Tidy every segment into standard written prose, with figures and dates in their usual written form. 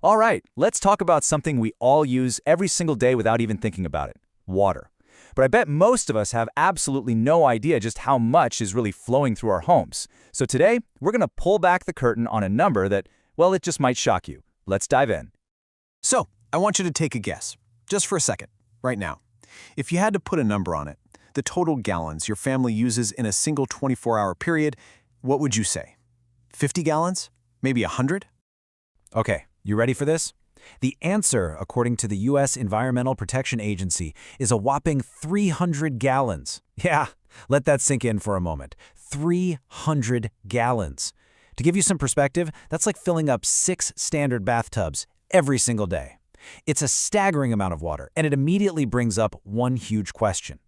All right, let's talk about something we all use every single day without even thinking about it: water. But I bet most of us have absolutely no idea just how much is really flowing through our homes. So today, we're going to pull back the curtain on a number that, well, it just might shock you. Let's dive in. So, I want you to take a guess, just for a second, right now. If you had to put a number on it, the total gallons your family uses in a single 24-hour period, what would you say? 50 gallons? Maybe 100? Okay, you ready for this? The answer, according to the U.S. Environmental Protection Agency, is a whopping 300 gallons. Yeah, let that sink in for a moment. 300 gallons. To give you some perspective, that's like filling up 6 standard bathtubs every single day. It's a staggering amount of water, and it immediately brings up one huge question.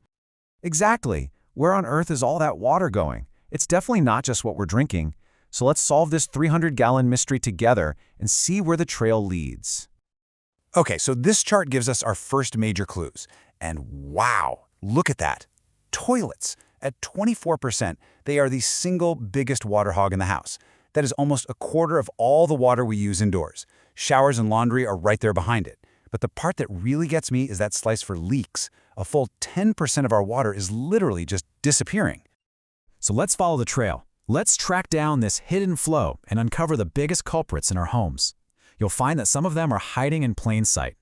Exactly. Where on earth is all that water going? It's definitely not just what we're drinking. So let's solve this 300-gallon mystery together and see where the trail leads. Okay, so this chart gives us our first major clues. And wow, look at that. Toilets. At 24%, they are the single biggest water hog in the house. That is almost a quarter of all the water we use indoors. Showers and laundry are right there behind it. But the part that really gets me is that slice for leaks. A full 10% of our water is literally just disappearing. So let's follow the trail. Let's track down this hidden flow and uncover the biggest culprits in our homes. You'll find that some of them are hiding in plain sight.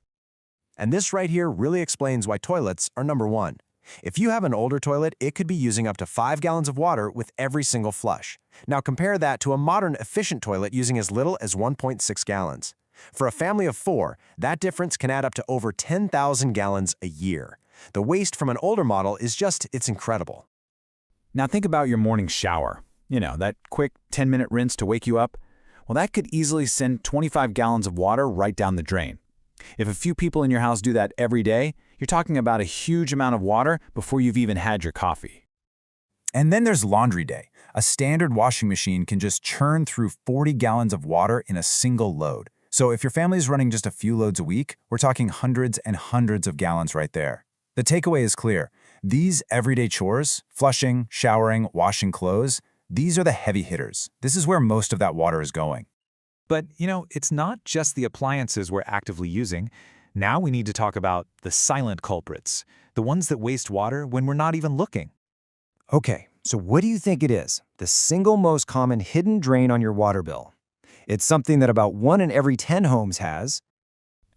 And this right here really explains why toilets are number one. If you have an older toilet, it could be using up to 5 gallons of water with every single flush. Now compare that to a modern efficient toilet using as little as 1.6 gallons. For a family of 4, that difference can add up to over 10,000 gallons a year. The waste from an older model is it's incredible. Now think about your morning shower. You know, that quick 10-minute rinse to wake you up? Well, that could easily send 25 gallons of water right down the drain. If a few people in your house do that every day, you're talking about a huge amount of water before you've even had your coffee. And then there's laundry day. A standard washing machine can just churn through 40 gallons of water in a single load. So if your family is running just a few loads a week, we're talking hundreds and hundreds of gallons right there. The takeaway is clear. These everyday chores, flushing, showering, washing clothes, these are the heavy hitters. This is where most of that water is going. But, it's not just the appliances we're actively using. Now we need to talk about the silent culprits, the ones that waste water when we're not even looking. Okay, so what do you think it is? The single most common hidden drain on your water bill. It's something that about 1 in every 10 homes has.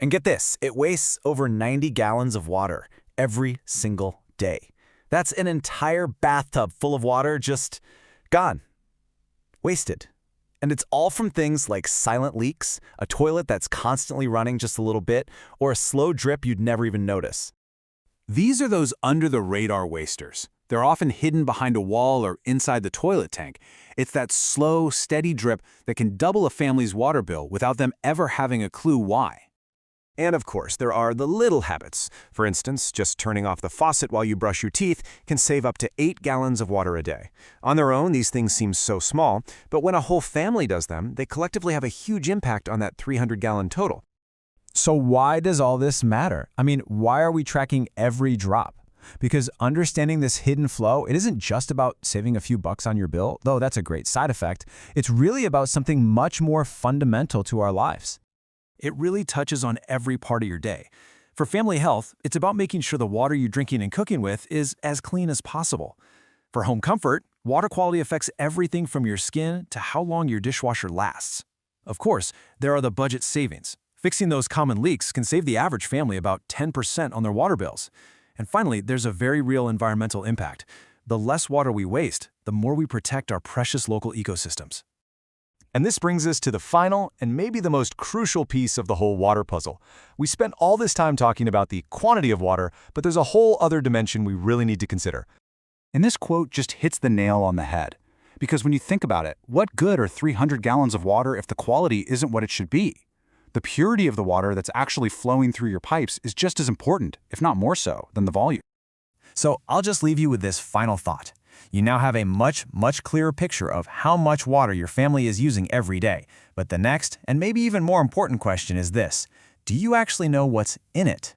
And get this, it wastes over 90 gallons of water every single day. That's an entire bathtub full of water just gone. Wasted. And it's all from things like silent leaks, a toilet that's constantly running just a little bit, or a slow drip you'd never even notice. These are those under-the-radar wasters. They're often hidden behind a wall or inside the toilet tank. It's that slow, steady drip that can double a family's water bill without them ever having a clue why. And of course, there are the little habits. For instance, just turning off the faucet while you brush your teeth can save up to 8 gallons of water a day. On their own, these things seem so small, but when a whole family does them, they collectively have a huge impact on that 300-gallon total. So why does all this matter? I mean, why are we tracking every drop? Because understanding this hidden flow, it isn't just about saving a few bucks on your bill, though that's a great side effect. It's really about something much more fundamental to our lives. It really touches on every part of your day. For family health, it's about making sure the water you're drinking and cooking with is as clean as possible. For home comfort, water quality affects everything from your skin to how long your dishwasher lasts. Of course, there are the budget savings. Fixing those common leaks can save the average family about 10% on their water bills. And finally, there's a very real environmental impact. The less water we waste, the more we protect our precious local ecosystems. And this brings us to the final and maybe the most crucial piece of the whole water puzzle. We spent all this time talking about the quantity of water, but there's a whole other dimension we really need to consider. And this quote just hits the nail on the head. Because when you think about it, what good are 300 gallons of water if the quality isn't what it should be? The purity of the water that's actually flowing through your pipes is just as important, if not more so, than the volume. So I'll just leave you with this final thought. You now have a much clearer picture of how much water your family is using every day. But the next, and maybe even more important question is this: do you actually know what's in it?